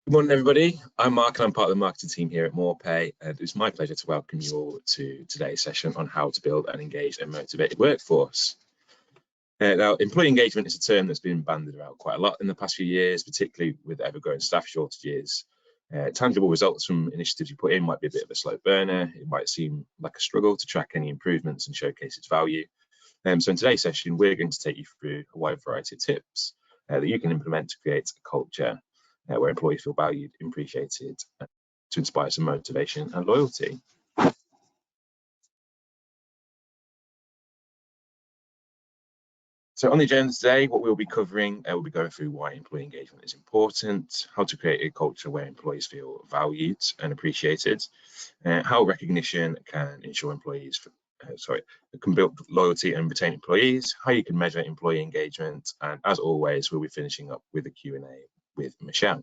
Good morning, everybody. I'm Mark and I'm part of the marketing team here at MorePay, and it's my pleasure to welcome you all to today's session on how to build an engaged and motivated workforce. Now, employee engagement is a term that's been bandied around quite a lot in the past few years, particularly with ever-growing staff shortages. Tangible results from initiatives you put in might be a bit of a slow burner. It might seem like a struggle to track any improvements and showcase its value. So in today's session, we're going to take you through a wide variety of tips that you can implement to create a culture where employees feel valued, appreciated, to inspire some motivation and loyalty. So on the agenda today, what we'll be covering, we'll be going through why employee engagement is important, how to create a culture where employees feel valued and appreciated, how recognition can ensure employees, can build loyalty and retain employees, how you can measure employee engagement, and as always, we'll be finishing up with a Q&A with Michelle.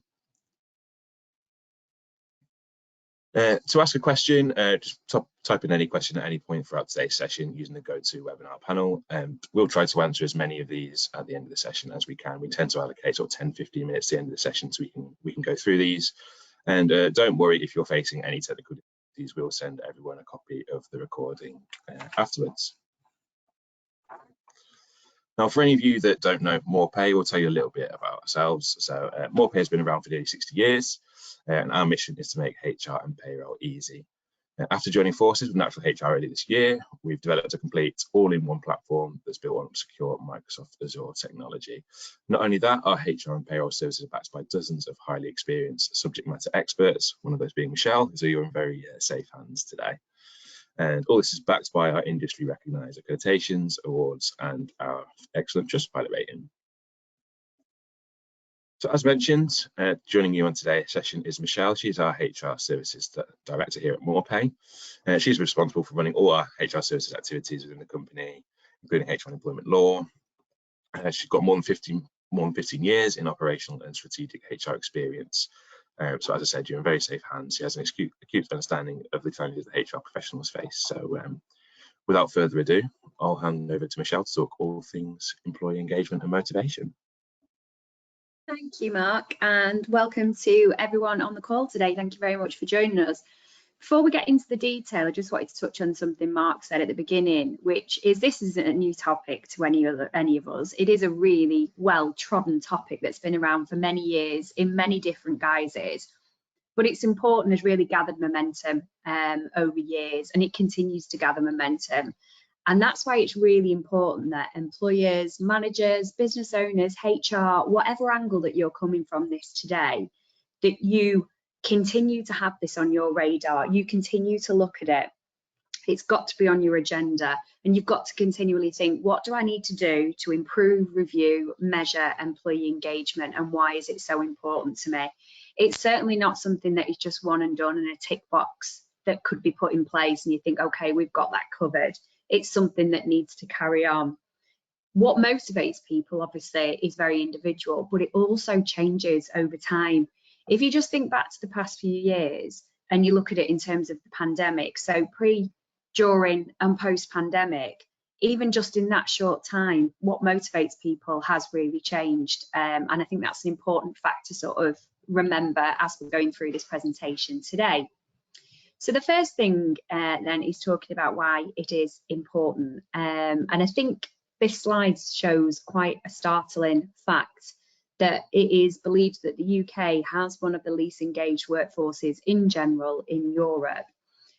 To ask a question, just type in any question at any point throughout today's session using the GoToWebinar panel. We'll try to answer as many of these at the end of the session as we can. We tend to allocate sort of 10-15 minutes to the end of the session so we can go through these. And don't worry if you're facing any technical difficulties, we'll send everyone a copy of the recording afterwards. Now, for any of you that don't know MorePay, we'll tell you a little bit about ourselves. So MorePay has been around for nearly 60 years, and our mission is to make HR and payroll easy. After joining forces with Natural HR earlier this year, we've developed a complete all-in-one platform that's built on secure Microsoft Azure technology. Not only that, our HR and payroll services are backed by dozens of highly experienced subject matter experts, one of those being Michelle, so you're in very safe hands today. And all this is backed by our industry recognised accreditations, awards, and our excellent Trustpilot rating. So as mentioned, joining you on today's session is Michelle. She's our HR Services Director here at MorePay. She's responsible for running all our HR services activities within the company, including HR and employment law. She's got more than 15 years in operational and strategic HR experience. So as I said, you're in very safe hands. She has an acute understanding of the challenges that HR professionals face. So without further ado, I'll hand over to Michelle to talk all things employee engagement and motivation. Thank you, Mark, and welcome to everyone on the call today. Thank you very much for joining us. Before we get into the detail, I just wanted to touch on something Mark said at the beginning, which is this isn't a new topic to any of us. It is a really well-trodden topic that's been around for many years in many different guises, but it's important, has really gathered momentum over years, and it continues to gather momentum. And that's why it's really important that employers, managers, business owners, HR, whatever angle that you're coming from this today, that you continue to have this on your radar, you continue to look at it. It's got to be on your agenda, and you've got to continually think, what do I need to do to improve, review, measure employee engagement, and why is it so important to me? It's certainly not something that is just one and done in a tick box that could be put in place and you think, okay, we've got that covered. It's something that needs to carry on. What motivates people, obviously, is very individual, but it also changes over time. If you just think back to the past few years and you look at it in terms of the pandemic, so pre, during and post-pandemic, even just in that short time, what motivates people has really changed. And I think that's an important fact to sort of remember as we're going through this presentation today. So the first thing then is talking about why it is important. And I think this slide shows quite a startling fact that it is believed that the UK has one of the least engaged workforces in general in Europe.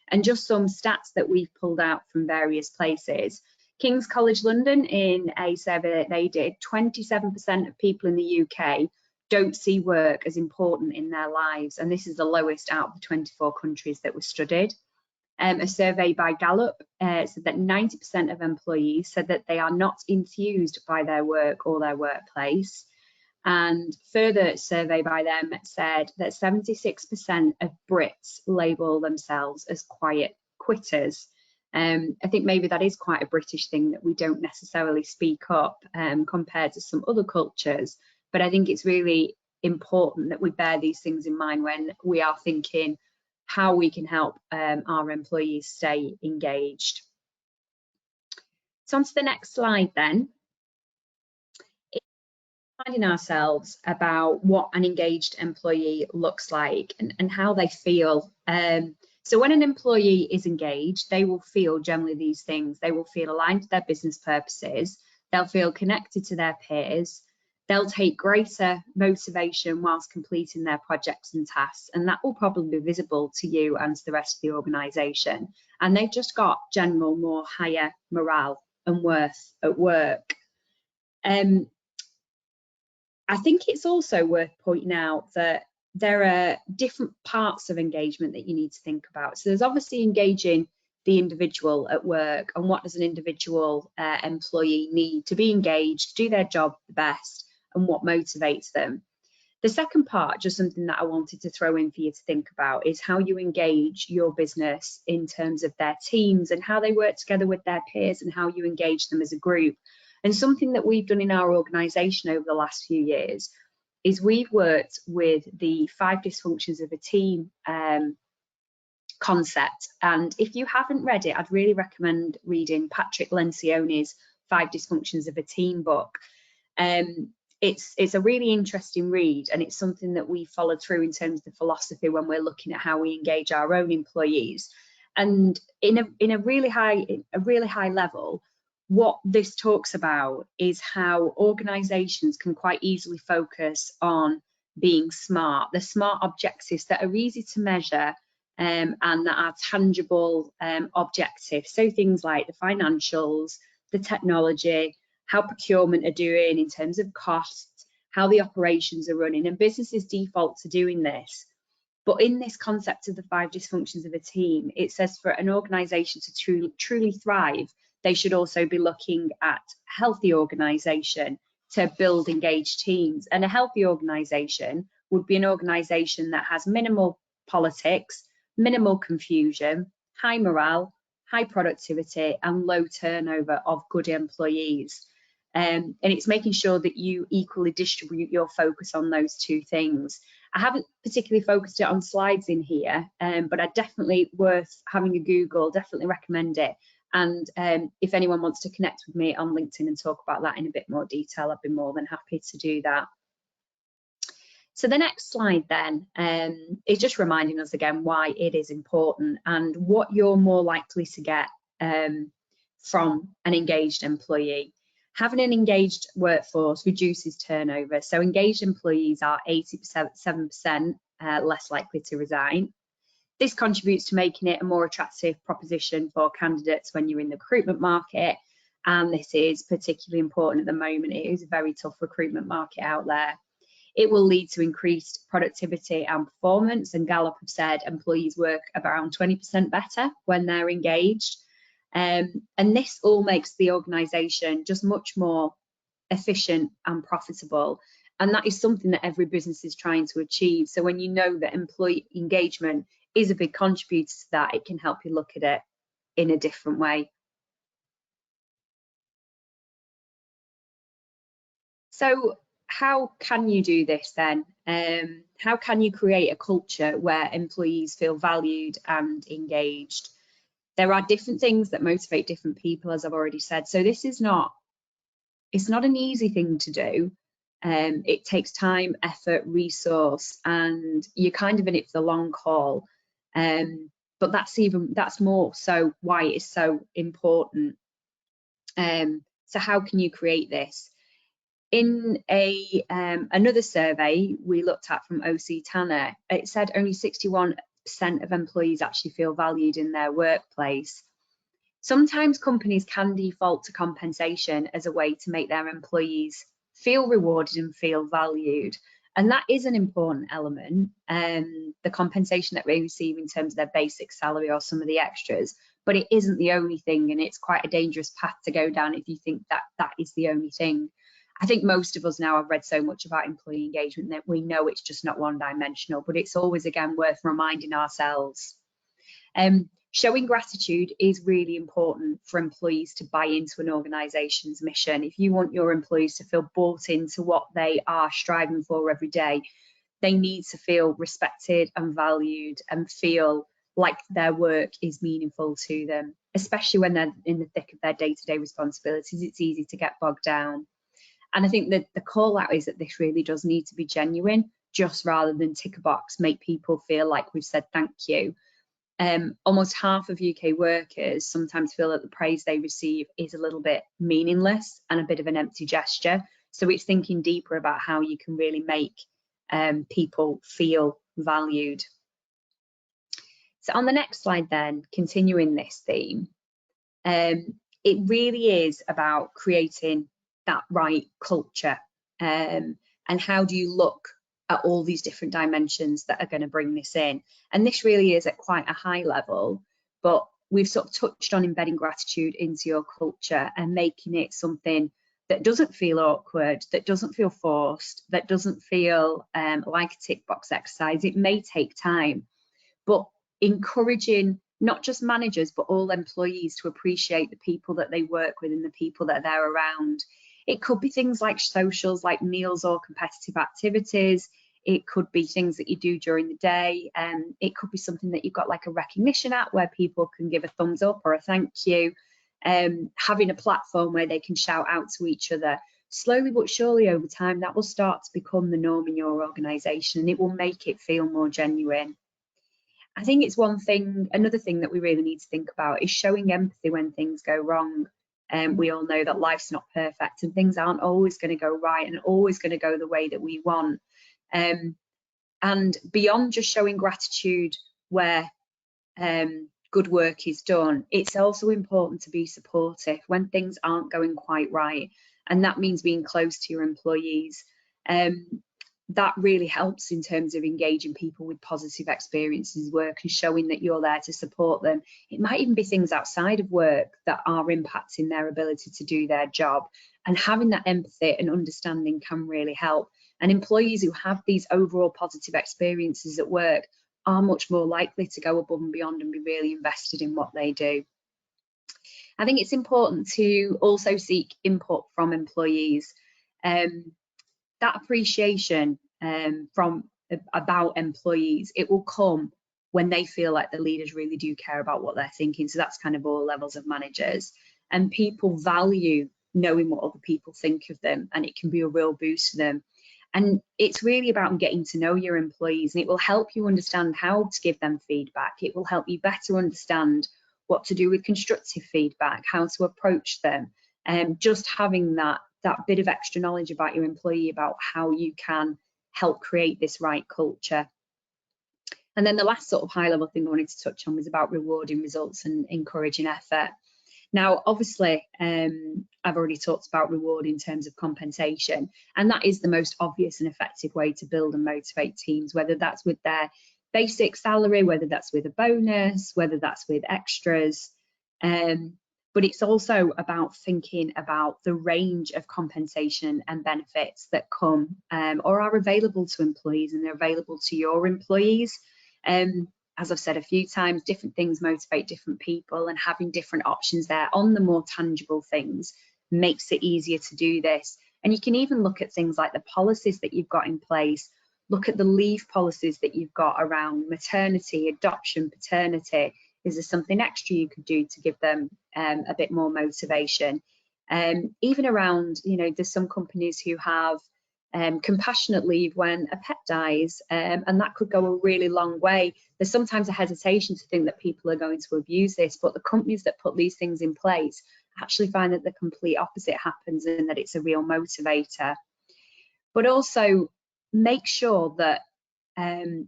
And just some stats that we've pulled out from various places. King's College London, in a survey that they did, 27% of people in the UK don't see work as important in their lives, and this is the lowest out of the 24 countries that were studied. A survey by Gallup said that 90% of employees said that they are not enthused by their work or their workplace, and further survey by them said that 76% of Brits label themselves as quiet quitters. I think maybe that is quite a British thing, that we don't necessarily speak up compared to some other cultures. But I think it's really important that we bear these things in mind when we are thinking how we can help our employees stay engaged. So on to the next slide then. reminding ourselves about what an engaged employee looks like and how they feel. So when an employee is engaged, they will feel generally these things. They will feel aligned to their business purposes. They'll feel connected to their peers. They'll take greater motivation whilst completing their projects and tasks, and that will probably be visible to you and to the rest of the organisation. And they've just got general more higher morale and worth at work. I think it's also worth pointing out that there are different parts of engagement that you need to think about. So there's obviously engaging the individual at work, and what does an individual employee need to be engaged, do their job the best, and what motivates them. The second part, just something that I wanted to throw in for you to think about, is how you engage your business in terms of their teams and how they work together with their peers and how you engage them as a group. And something that we've done in our organisation over the last few years is we've worked with the 5 dysfunctions of a team concept. And if you haven't read it, I'd really recommend reading Patrick Lencioni's 5 dysfunctions of a team book. It's a really interesting read, and it's something that we followed through in terms of the philosophy when we're looking at how we engage our own employees. And in a really high level, what this talks about is how organizations can quite easily focus on being smart, the smart objectives that are easy to measure and that are tangible objectives. So things like the financials, the technology, how procurement are doing in terms of costs, how the operations are running, and businesses default to doing this. But in this concept of the 5 dysfunctions of a team, it says for an organization to truly thrive, they should also be looking at a healthy organisation to build engaged teams. And a healthy organisation would be an organisation that has minimal politics, minimal confusion, high morale, high productivity, and low turnover of good employees. And it's making sure that you equally distribute your focus on those 2 things. I haven't particularly focused it on slides in here, but I definitely worth having a Google, definitely recommend it. And if anyone wants to connect with me on LinkedIn and talk about that in a bit more detail, I'd be more than happy to do that. So the next slide then is just reminding us again why it is important and what you're more likely to get from an engaged employee. Having an engaged workforce reduces turnover. So engaged employees are 87% less likely to resign. This contributes to making it a more attractive proposition for candidates when you're in the recruitment market. And this is particularly important at the moment. It is a very tough recruitment market out there. It will lead to increased productivity and performance. And Gallup have said employees work around 20% better when they're engaged. And this all makes the organisation just much more efficient and profitable. And that is something that every business is trying to achieve. So when you know that employee engagement is a big contributor to that, it can help you look at it in a different way. So how can you do this then? How can you create a culture where employees feel valued and engaged? There are different things that motivate different people, as I've already said. So this is it's not an easy thing to do. It takes time, effort, resource, and you're kind of in it for the long haul. But that's more so why it is so important. So how can you create this? In another survey we looked at from OC Tanner, it said only 61% of employees actually feel valued in their workplace. Sometimes companies can default to compensation as a way to make their employees feel rewarded and feel valued. And that is an important element, the compensation that they receive in terms of their basic salary or some of the extras, but it isn't the only thing, and it's quite a dangerous path to go down if you think that that is the only thing. I think most of us now have read so much about employee engagement that we know it's just not one-dimensional, but it's always, again, worth reminding ourselves. Showing gratitude is really important for employees to buy into an organisation's mission. If you want your employees to feel bought into what they are striving for every day, they need to feel respected and valued and feel like their work is meaningful to them, especially when they're in the thick of their day-to-day responsibilities. It's easy to get bogged down. And I think that the call out is that this really does need to be genuine, just rather than tick a box, make people feel like we've said thank you. Almost half of UK workers sometimes feel that the praise they receive is a little bit meaningless and a bit of an empty gesture. So it's thinking deeper about how you can really make people feel valued. So on the next slide then, continuing this theme, it really is about creating that right culture, and how do you look at all these different dimensions that are going to bring this in. And this really is at quite a high level, but we've sort of touched on embedding gratitude into your culture and making it something that doesn't feel awkward, that doesn't feel forced, that doesn't feel like a tick box exercise. It may take time, but encouraging not just managers, but all employees to appreciate the people that they work with and the people that they're around. It could be things like socials, like meals or competitive activities. It could be things that you do during the day. It could be something that you've got like a recognition at where people can give a thumbs up or a thank you. Having a platform where they can shout out to each other. Slowly but surely over time, that will start to become the norm in your organisation, and it will make it feel more genuine. I think it's another thing that we really need to think about is showing empathy when things go wrong. We all know that life's not perfect and things aren't always going to go right and always going to go the way that we want. And beyond just showing gratitude where good work is done, it's also important to be supportive when things aren't going quite right. And that means being close to your employees. That really helps in terms of engaging people with positive experiences work and showing that you're there to support them. It might even be things outside of work that are impacting their ability to do their job, and having that empathy and understanding can really help. And employees who have these overall positive experiences at work are much more likely to go above and beyond and be really invested in what they do. I think it's important to also seek input from employees. That appreciation about employees, it will come when they feel like the leaders really do care about what they're thinking. So that's kind of all levels of managers, and people value knowing what other people think of them, and it can be a real boost to them. And it's really about getting to know your employees, and it will help you understand how to give them feedback. It will help you better understand what to do with constructive feedback, how to approach them, and just having that bit of extra knowledge about your employee, about how you can help create this right culture. And then the last sort of high level thing I wanted to touch on was about rewarding results and encouraging effort. Now, obviously, I've already talked about reward in terms of compensation, and that is the most obvious and effective way to build and motivate teams, whether that's with their basic salary, whether that's with a bonus, whether that's with extras. But it's also about thinking about the range of compensation and benefits that come or are available to employees, and they're available to your employees. As I've said a few times, different things motivate different people, and having different options there on the more tangible things makes it easier to do this. And you can even look at things like the policies that you've got in place. Look at the leave policies that you've got around maternity, adoption, paternity. Is there something extra you could do to give them a bit more motivation? Even around, there's some companies who have compassionate leave when a pet dies, and that could go a really long way. There's sometimes a hesitation to think that people are going to abuse this, but the companies that put these things in place actually find that the complete opposite happens, and that it's a real motivator. But also make sure that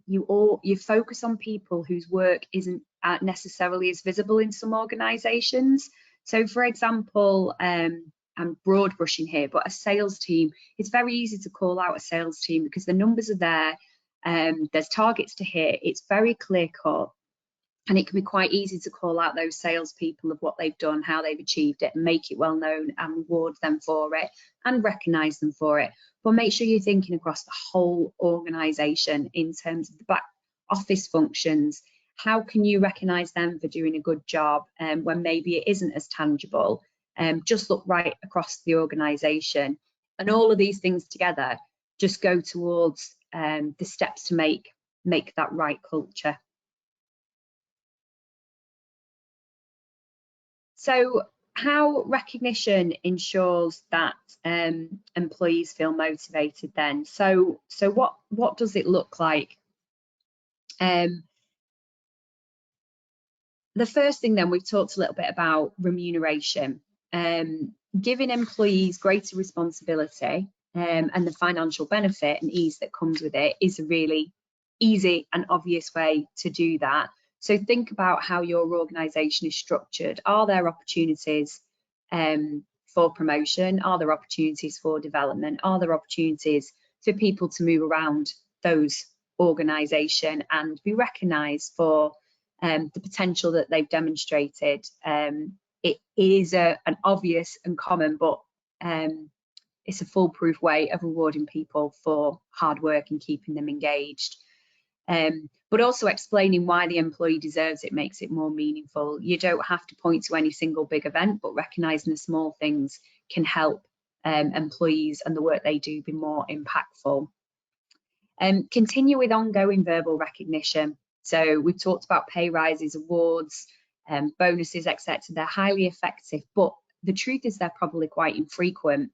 you focus on people whose work isn't necessarily as visible in some organisations. So, for example, I'm broad brushing here, but a sales team, it's very easy to call out a sales team because the numbers are there, there's targets to hit, it's very clear cut, and it can be quite easy to call out those salespeople of what they've done, how they've achieved it, and make it well known and reward them for it and recognise them for it. But make sure you're thinking across the whole organisation in terms of the back office functions. How can you recognise them for doing a good job when maybe it isn't as tangible? Just look right across the organisation. And all of these things together just go towards the steps to make that right culture. So how recognition ensures that employees feel motivated then. So what does it look like? The first thing then, we've talked a little bit about remuneration. Giving employees greater responsibility and the financial benefit and ease that comes with it is a really easy and obvious way to do that. So think about how your organisation is structured. Are there opportunities for promotion? Are there opportunities for development? Are there opportunities for people to move around those organisation and be recognised for the potential that they've demonstrated? It is an obvious and common, but it's a foolproof way of rewarding people for hard work and keeping them engaged. But also explaining why the employee deserves it makes it more meaningful. You don't have to point to any single big event, but recognising the small things can help employees and the work they do be more impactful. Continue with ongoing verbal recognition. So we've talked about pay rises, awards, bonuses, etc. They're highly effective, but the truth is they're probably quite infrequent,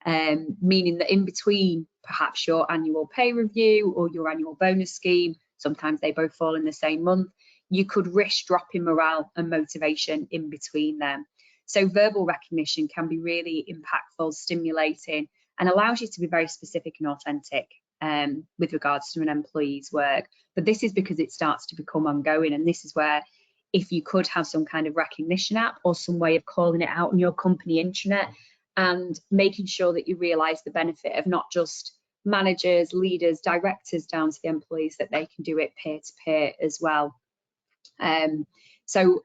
meaning that in between perhaps your annual pay review or your annual bonus scheme, sometimes they both fall in the same month, you could risk dropping morale and motivation in between them. So verbal recognition can be really impactful, stimulating, and allows you to be very specific and authentic with regards to an employee's work. But this is because it starts to become ongoing, and this is where, if you could have some kind of recognition app or some way of calling it out on your company intranet and making sure that you realise the benefit of not just managers, leaders, directors down to the employees, that they can do it peer-to-peer as well. So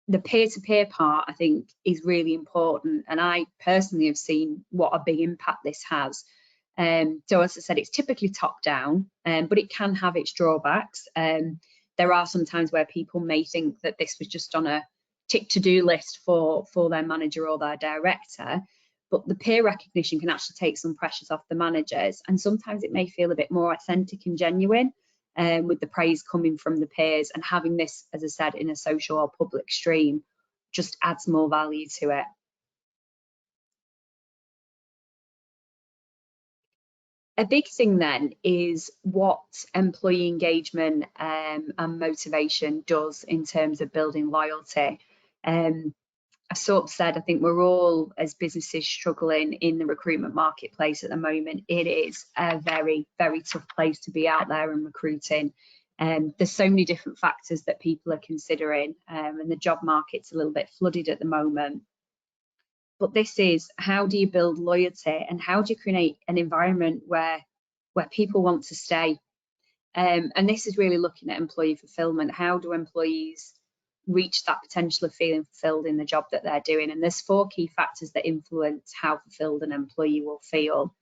the peer-to-peer part, I think, is really important, and I personally have seen what a big impact this has. So as I said, it's typically top down, but it can have its drawbacks. There are some times where people may think that this was just on a tick to-do list for their manager or their director, but the peer recognition can actually take some pressures off the managers, and sometimes it may feel a bit more authentic and genuine, with the praise coming from the peers, and having this, as I said, in a social or public stream just adds more value to it. A big thing then is what employee engagement and motivation does in terms of building loyalty. I sort of said, I think we're all, as businesses, struggling in the recruitment marketplace at the moment. It is a very, very tough place to be out there and recruiting. There's so many different factors that people are considering, and the job market's a little bit flooded at the moment. But this is, how do you build loyalty, and how do you create an environment where people want to stay? And this is really looking at employee fulfillment. How do employees reach that potential of feeling fulfilled in the job that they're doing? And there's 4 key factors that influence how fulfilled an employee will feel.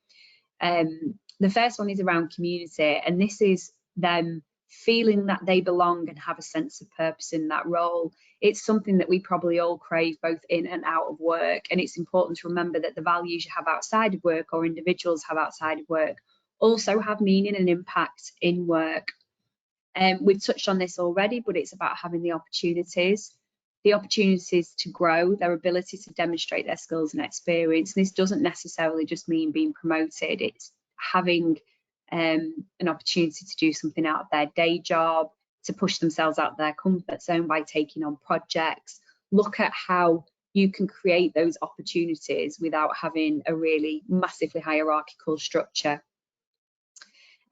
The first one is around community, and this is them feeling that they belong and have a sense of purpose in that role. It's something that we probably all crave both in and out of work, and it's important to remember that the values you have outside of work, or individuals have outside of work, also have meaning and impact in work. We've touched on this already, but it's about having the opportunities to grow, their ability to demonstrate their skills and experience. This doesn't necessarily just mean being promoted. It's having an opportunity to do something out of their day job, to push themselves out of their comfort zone by taking on projects. Look at how you can create those opportunities without having a really massively hierarchical structure.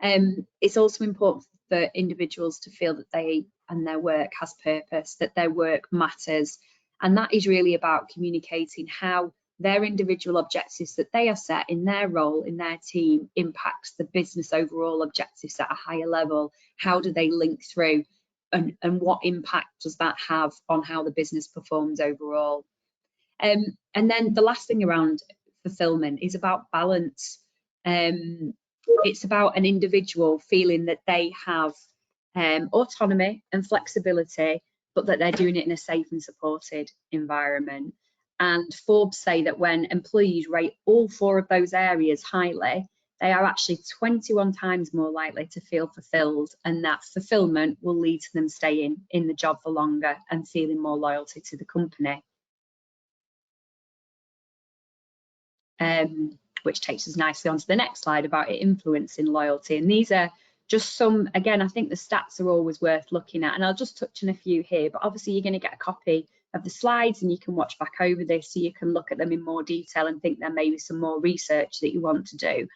It's also important for individuals to feel that they and their work has purpose, that their work matters, and that is really about communicating how their individual objectives that they are set in their role, in their team, impacts the business overall objectives at a higher level. How do they link through, and what impact does that have on how the business performs overall? And then the last thing around fulfillment is about balance. It's about an individual feeling that they have autonomy and flexibility, but that they're doing it in a safe and supported environment. And Forbes say that when employees rate all 4 of those areas highly, they are actually 21 times more likely to feel fulfilled, and that fulfillment will lead to them staying in the job for longer and feeling more loyalty to the company. which takes us nicely onto the next slide about it influencing loyalty. And these are just some, again, I think the stats are always worth looking at, and I'll just touch on a few here, but obviously you're going to get a copy of the slides and you can watch back over this so you can look at them in more detail and think there may be some more research that you want to do.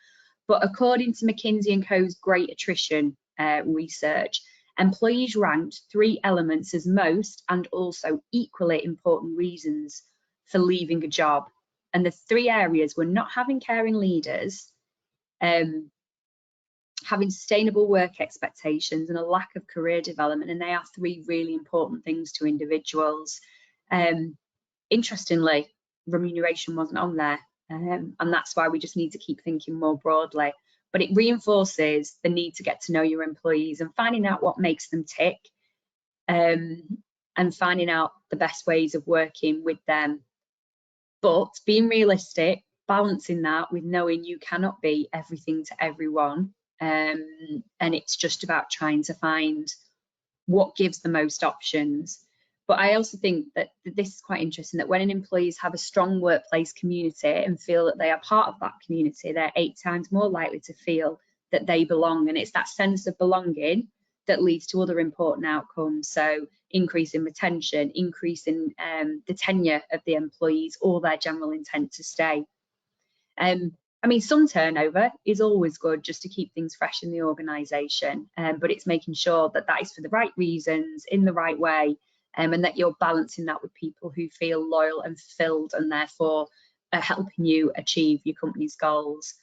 But according to McKinsey & Co.'s Great Attrition research, employees ranked 3 elements as most and also equally important reasons for leaving a job. And the 3 areas were not having caring leaders, having sustainable work expectations, and a lack of career development. And they are 3 really important things to individuals. Interestingly, remuneration wasn't on there, and that's why we just need to keep thinking more broadly. But it reinforces the need to get to know your employees and finding out what makes them tick, and finding out the best ways of working with them. But being realistic, balancing that with knowing you cannot be everything to everyone, and it's just about trying to find what gives the most options. But I also think that this is quite interesting, that when employees have a strong workplace community and feel that they are part of that community, they're 8 times more likely to feel that they belong. And it's that sense of belonging that leads to other important outcomes. So increase in retention, increase in the tenure of the employees or their general intent to stay. I mean, some turnover is always good just to keep things fresh in the organisation, but it's making sure that that is for the right reasons, in the right way, and that you're balancing that with people who feel loyal and fulfilled and therefore are helping you achieve your company's goals.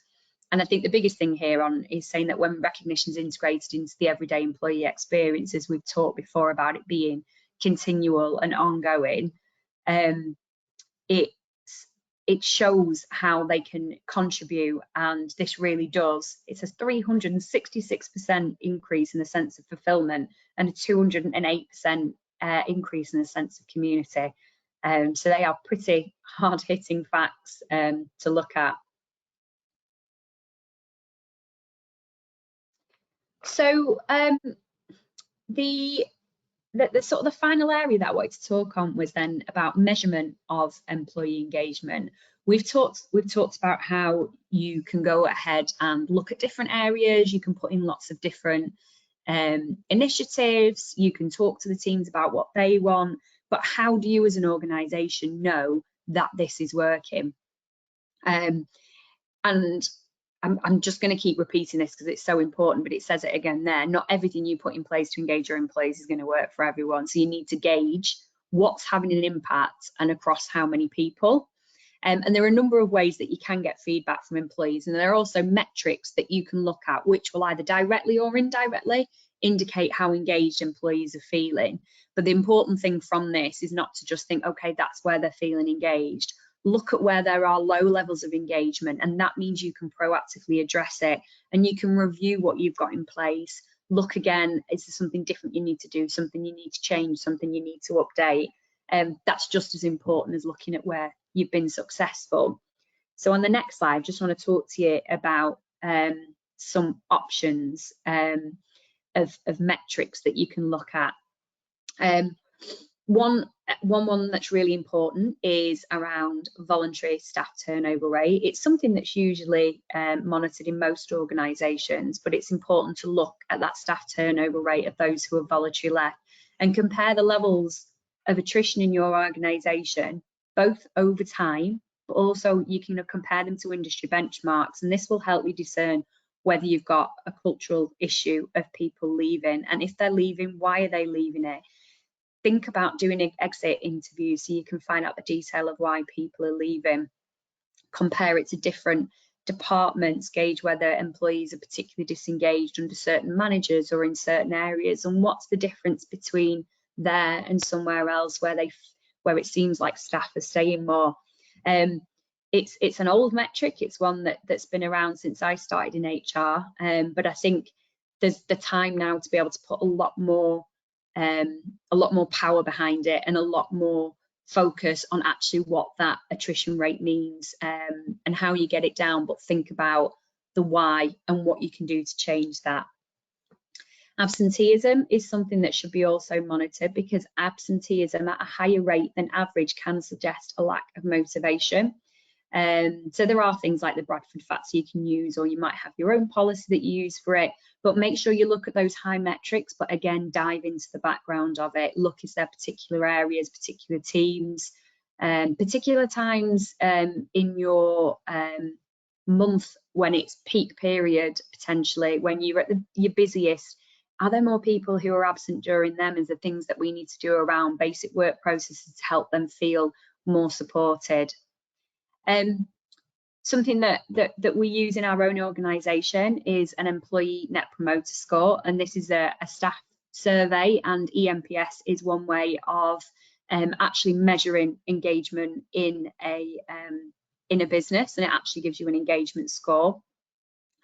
And I think the biggest thing here on is saying that when recognition is integrated into the everyday employee experience, as we've talked before about it being continual and ongoing, it shows how they can contribute, and this really does. It's a 366% increase in the sense of fulfillment and a 208% increase in the sense of community. So they are pretty hard-hitting facts to look at. So the sort of the final area that I wanted to talk on was then about measurement of employee engagement. We've talked about how you can go ahead and look at different areas. You can put in lots of different initiatives. You can talk to the teams about what they want, but how do you as an organisation know that this is working? And I'm just going to keep repeating this because it's so important, but it says it again there. Not everything you put in place to engage your employees is going to work for everyone. So you need to gauge what's having an impact and across how many people. And there are a number of ways that you can get feedback from employees. And there are also metrics that you can look at, which will either directly or indirectly indicate how engaged employees are feeling. But the important thing from this is not to just think, okay, that's where they're feeling engaged. Look at where there are low levels of engagement, and that means you can proactively address it, and you can review what you've got in place. Look again, is there something different you need to do, something you need to change, something you need to update? That's just as important as looking at where you've been successful. So on the next slide, I just want to talk to you about some options of metrics that you can look at. One that's really important is around voluntary staff turnover rate. It's something that's usually monitored in most organisations, but it's important to look at that staff turnover rate of those who are voluntary left and compare the levels of attrition in your organisation, both over time, but also you can compare them to industry benchmarks, and this will help you discern whether you've got a cultural issue of people leaving, and if they're leaving, why are they leaving it? Think about doing exit interviews so you can find out the detail of why people are leaving. Compare it to different departments, gauge whether employees are particularly disengaged under certain managers or in certain areas, and what's the difference between there and somewhere else where it seems like staff are staying more. It's an old metric. It's one that's been around since I started in HR, but I think there's the time now to be able to put a lot more power behind it and a lot more focus on actually what that attrition rate means and how you get it down, but think about the why and what you can do to change that. Absenteeism is something that should be also monitored, because absenteeism at a higher rate than average can suggest a lack of motivation. So there are things like the Bradford Facts you can use, or you might have your own policy that you use for it, but make sure you look at those high metrics, but again, dive into the background of it. Look, is there particular areas, particular teams, particular times in your month when it's peak period, potentially when you're at your busiest. Are there more people who are absent during them? Is there things that we need to do around basic work processes to help them feel more supported? Something that we use in our own organisation is an employee net promoter score, and this is a staff survey, and ENPS is one way of actually measuring engagement in a business, and it actually gives you an engagement score.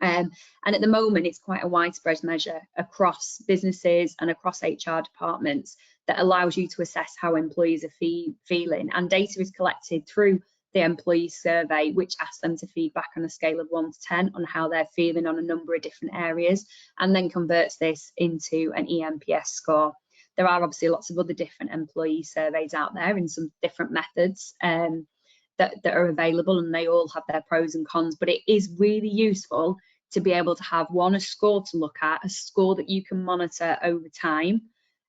And at the moment, it's quite a widespread measure across businesses and across HR departments that allows you to assess how employees are feeling. And data is collected through the employee survey, which asks them to feedback on a scale of 1 to 10 on how they're feeling on a number of different areas, and then converts this into an ENPS score. There are obviously lots of other different employee surveys out there and some different methods that are available, and they all have their pros and cons, but it is really useful to be able to have a score to look at, a score that you can monitor over time,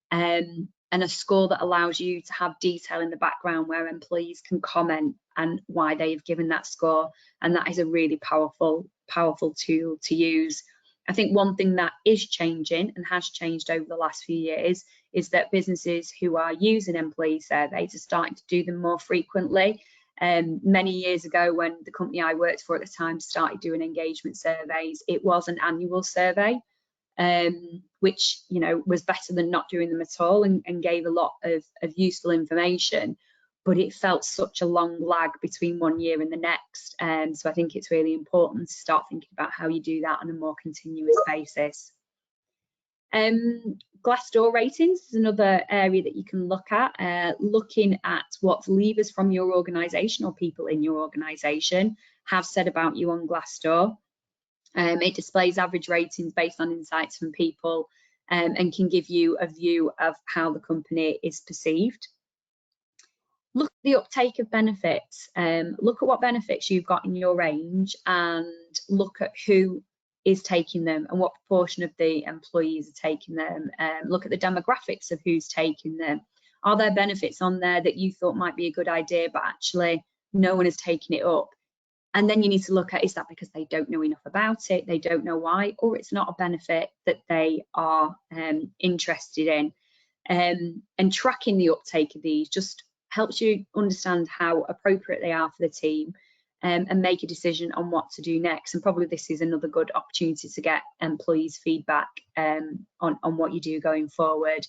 and a score that allows you to have detail in the background where employees can comment and why they've given that score. And that is a really powerful tool to use. I think one thing that is changing and has changed over the last few years is that businesses who are using employee surveys are starting to do them more frequently. Many years ago, when the company I worked for at the time started doing engagement surveys, it was an annual survey, which, you know, was better than not doing them at all, and gave a lot of useful information, but it felt such a long lag between one year and the next. So I think it's really important to start thinking about how you do that on a more continuous basis. Glassdoor ratings is another area that you can look at, looking at what leavers from your organisation or people in your organisation have said about you on Glassdoor. It displays average ratings based on insights from people, and can give you a view of how the company is perceived. Look at the uptake of benefits. Look at what benefits you've got in your range, and look at who is taking them and what proportion of the employees are taking them. Look at the demographics of who's taking them. Are there benefits on there that you thought might be a good idea, but actually no one is taking it up? And then you need to look at, is that because they don't know enough about it, they don't know why, or it's not a benefit that they are interested in? And tracking the uptake of these just helps you understand how appropriate they are for the team, and make a decision on what to do next. And probably this is another good opportunity to get employees' feedback on what you do going forward.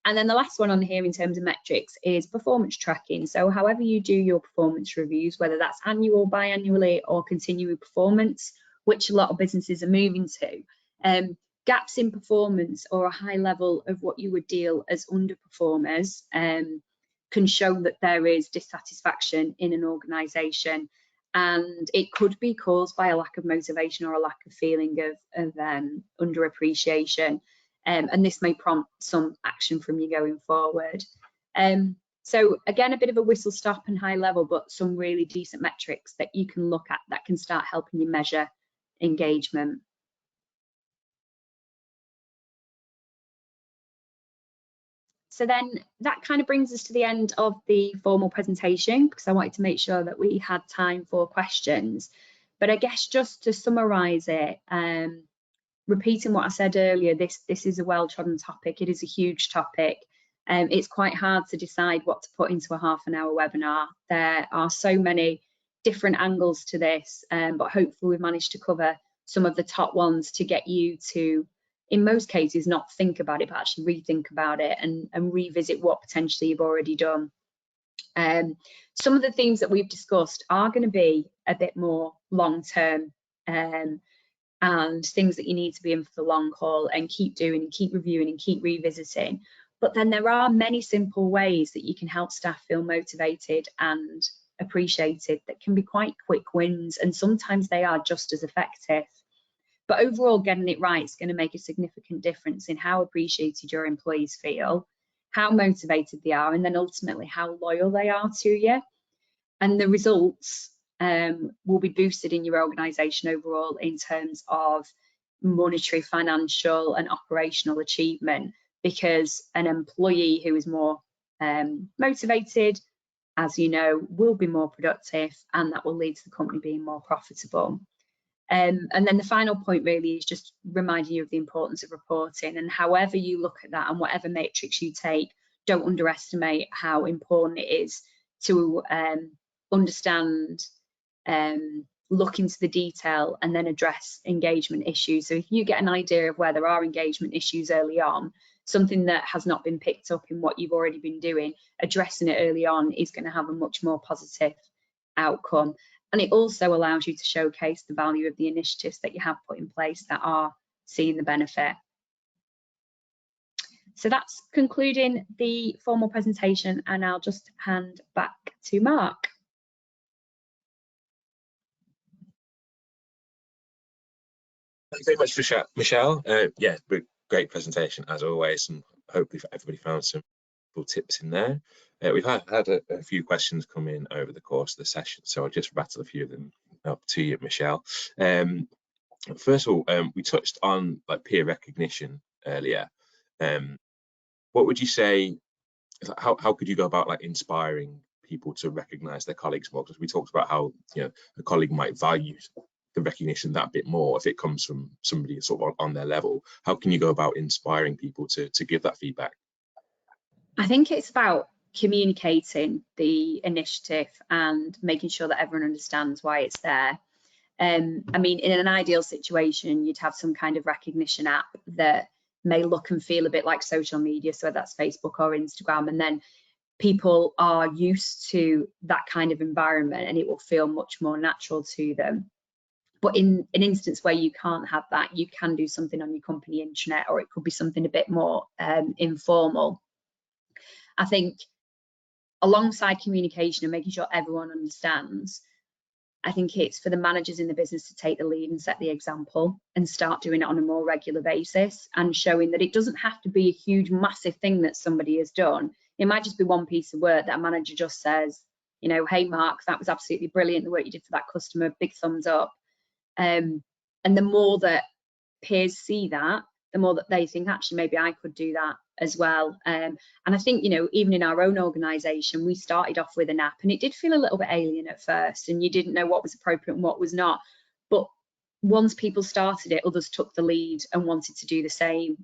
And then the last one on here in terms of metrics is performance tracking. So however you do your performance reviews, whether that's annual, biannually, or continuing performance, which a lot of businesses are moving to, gaps in performance or a high level of what you would deal as underperformers can show that there is dissatisfaction in an organisation, and it could be caused by a lack of motivation or a lack of feeling of underappreciation, and this may prompt some action from you going forward. So again, a bit of a whistle stop and high level, but some really decent metrics that you can look at that can start helping you measure engagement. So then that kind of brings us to the end of the formal presentation, because I wanted to make sure that we had time for questions. But I guess just to summarise it, repeating what I said earlier, this is a well-trodden topic. It is a huge topic. It's quite hard to decide what to put into a half-an-hour webinar. There are so many different angles to this, but hopefully we've managed to cover some of the top ones to get you to, in most cases, not think about it, but actually rethink about it and revisit what potentially you've already done. Some of the themes that we've discussed are going to be a bit more long-term, and things that you need to be in for the long haul and keep doing and keep reviewing and keep revisiting. But then there are many simple ways that you can help staff feel motivated and appreciated that can be quite quick wins, and sometimes they are just as effective. But overall, getting it right is going to make a significant difference in how appreciated your employees feel, how motivated they are, and then ultimately how loyal they are to you. And the results will be boosted in your organisation overall in terms of monetary, financial and operational achievement, because an employee who is more motivated, as you know, will be more productive, and that will lead to the company being more profitable. And then the final point really is just reminding you of the importance of reporting, and however you look at that and whatever matrix you take, don't underestimate how important it is to understand, look into the detail and then address engagement issues. So if you get an idea of where there are engagement issues early on, something that has not been picked up in what you've already been doing, addressing it early on is going to have a much more positive outcome. And it also allows you to showcase the value of the initiatives that you have put in place that are seeing the benefit. So that's concluding the formal presentation, and I'll just hand back to Mark. Thanks very much, Michelle. Yeah, great presentation as always, and hopefully everybody found some cool tips in there. We've had a few questions come in over the course of the session, so I'll just rattle a few of them up to you, Michelle. First of all, we touched on like peer recognition earlier. What would you say? How could you go about like inspiring people to recognise their colleagues more? Because we talked about how, you know, a colleague might value the recognition that bit more if it comes from somebody sort of on their level. How can you go about inspiring people to give that feedback? I think it's about communicating the initiative and making sure that everyone understands why it's there. I mean, in an ideal situation, you'd have some kind of recognition app that may look and feel a bit like social media, so that's Facebook or Instagram, and then people are used to that kind of environment and it will feel much more natural to them. But in an instance where you can't have that, you can do something on your company intranet, or it could be something a bit more informal. I think alongside communication and making sure everyone understands, I think it's for the managers in the business to take the lead and set the example and start doing it on a more regular basis, and showing that it doesn't have to be a huge, massive thing that somebody has done. It might just be one piece of work that a manager just says, you know, hey, Mark, that was absolutely brilliant, the work you did for that customer, big thumbs up. And the more that peers see that, the more that they think, actually, maybe I could do that as well. And I think, you know, even in our own organisation, we started off with an app and it did feel a little bit alien at first, and you didn't know what was appropriate and what was not. But once people started it, others took the lead and wanted to do the same.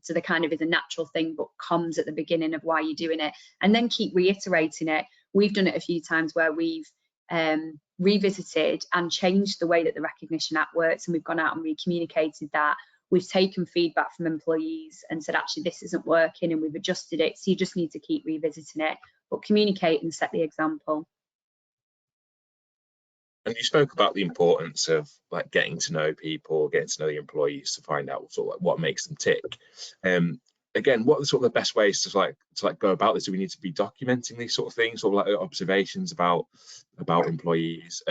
So there kind of is a natural thing, but comes at the beginning of why you're doing it, and then keep reiterating it. We've done it a few times where we've revisited and changed the way that the recognition app works, and we've gone out and re-communicated that. We've taken feedback from employees and said, actually, this isn't working, and we've adjusted it. So you just need to keep revisiting it, but communicate and set the example. And you spoke about the importance of like getting to know people, getting to know the employees to find out sort of like what makes them tick. Again, what are sort of the best ways to go about this? Do we need to be documenting these sort of things, sort of like observations about employees?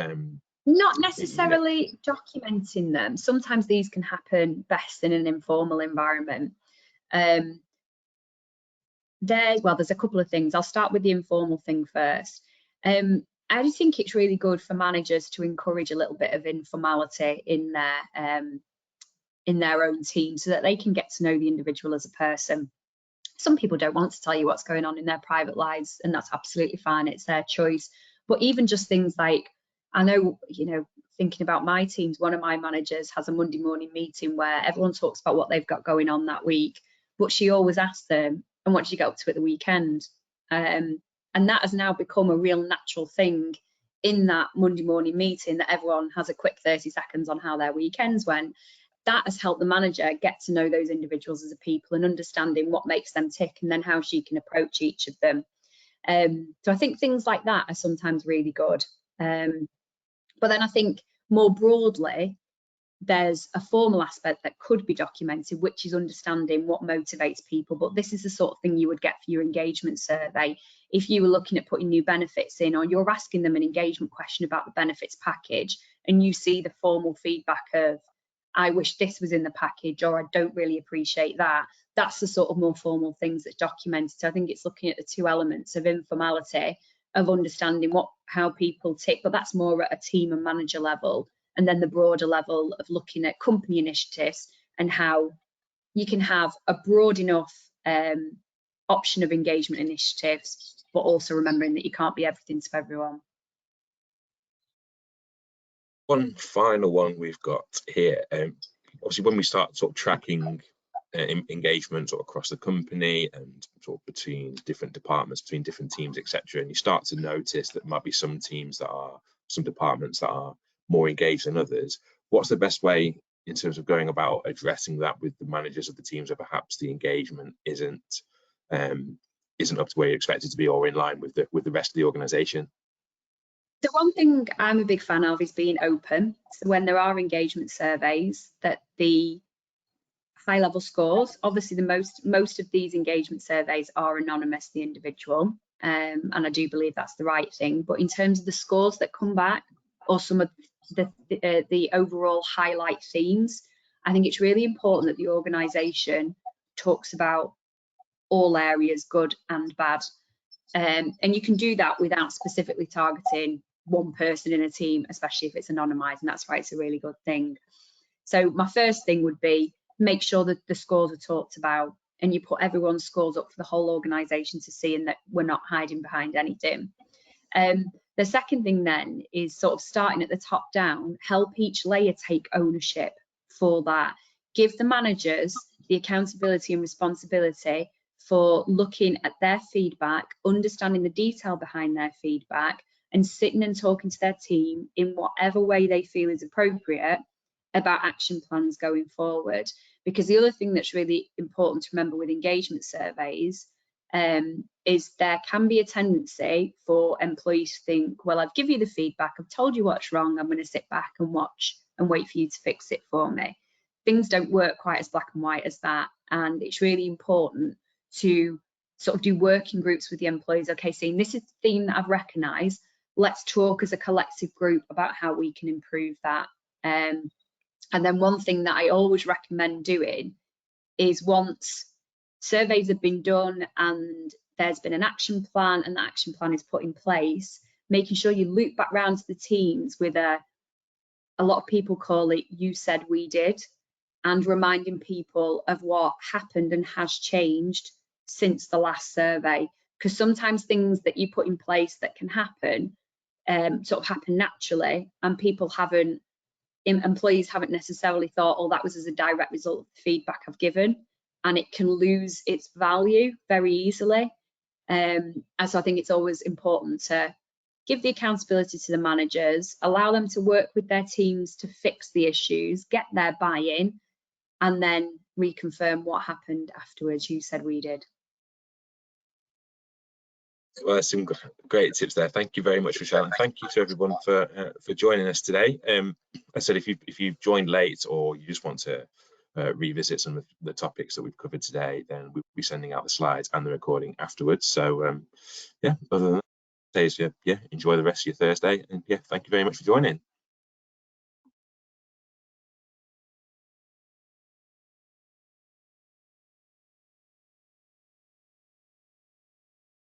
Not necessarily documenting them. Sometimes these can happen best in an informal environment. There's a couple of things. I'll start with the informal thing first. I do think it's really good for managers to encourage a little bit of informality in their own team, so that they can get to know the individual as a person. Some people don't want to tell you what's going on in their private lives, and that's absolutely fine. It's their choice. But even just things like, I know, you know, thinking about my teams, one of my managers has a Monday morning meeting where everyone talks about what they've got going on that week, but she always asks them, and what did you get up to at the weekend? And that has now become a real natural thing in that Monday morning meeting, that everyone has a quick 30 seconds on how their weekends went. That has helped the manager get to know those individuals as a people and understanding what makes them tick, and then how she can approach each of them. So I think things like that are sometimes really good. But then I think more broadly, there's a formal aspect that could be documented, which is understanding what motivates people. But this is the sort of thing you would get for your engagement survey. If you were looking at putting new benefits in, or you're asking them an engagement question about the benefits package, and you see the formal feedback of, I wish this was in the package, or I don't really appreciate that. That's the sort of more formal things that documented. So I think it's looking at the two elements of informality, of understanding how people tick, but that's more at a team and manager level, and then the broader level of looking at company initiatives and how you can have a broad enough option of engagement initiatives, but also remembering that you can't be everything to everyone. One final one we've got here. Obviously, when we start sort of tracking engagement sort of across the company and sort of between different departments, between different teams, etc., and you start to notice that might be some departments that are more engaged than others. What's the best way in terms of going about addressing that with the managers of the teams where perhaps the engagement isn't up to where you expect it to be, or in line with the rest of the organisation? The one thing I'm a big fan of is being open. So when there are engagement surveys, that the high level scores, obviously most of these engagement surveys are anonymous to the individual, and I do believe that's the right thing. But in terms of the scores that come back, or some of the overall highlight themes, I think it's really important that the organisation talks about all areas, good and bad. And you can do that without specifically targeting one person in a team, especially if it's anonymized, and that's why it's a really good thing. So my first thing would be make sure that the scores are talked about, and you put everyone's scores up for the whole organisation to see, and that we're not hiding behind anything. The second thing then is sort of starting at the top down, help each layer take ownership for that. Give the managers the accountability and responsibility for looking at their feedback, understanding the detail behind their feedback, and sitting and talking to their team in whatever way they feel is appropriate about action plans going forward. Because the other thing that's really important to remember with engagement surveys is there can be a tendency for employees to think, well, I've given you the feedback, I've told you what's wrong, I'm going to sit back and watch and wait for you to fix it for me. Things don't work quite as black and white as that, and it's really important to sort of do working groups with the employees. Okay, seeing this is the theme that I've recognised, let's talk as a collective group about how we can improve that. And then one thing that I always recommend doing is, once surveys have been done and there's been an action plan and the action plan is put in place, making sure you loop back round to the teams with a lot of people call it "you said we did," and reminding people of what happened and has changed since the last survey. Because sometimes things that you put in place that can happen sort of happen naturally, and employees haven't necessarily thought, oh, that was as a direct result of the feedback I've given, and it can lose its value very easily. And so I think it's always important to give the accountability to the managers, allow them to work with their teams to fix the issues, get their buy-in, and then reconfirm what happened afterwards. You said we did. Well, some great tips there. Thank you very much, Rochelle, and thank you to everyone for joining us today. I said if you've joined late, or you just want to revisit some of the topics that we've covered today, then we'll be sending out the slides and the recording afterwards. So yeah, other than that, enjoy the rest of your Thursday, and yeah, thank you very much for joining.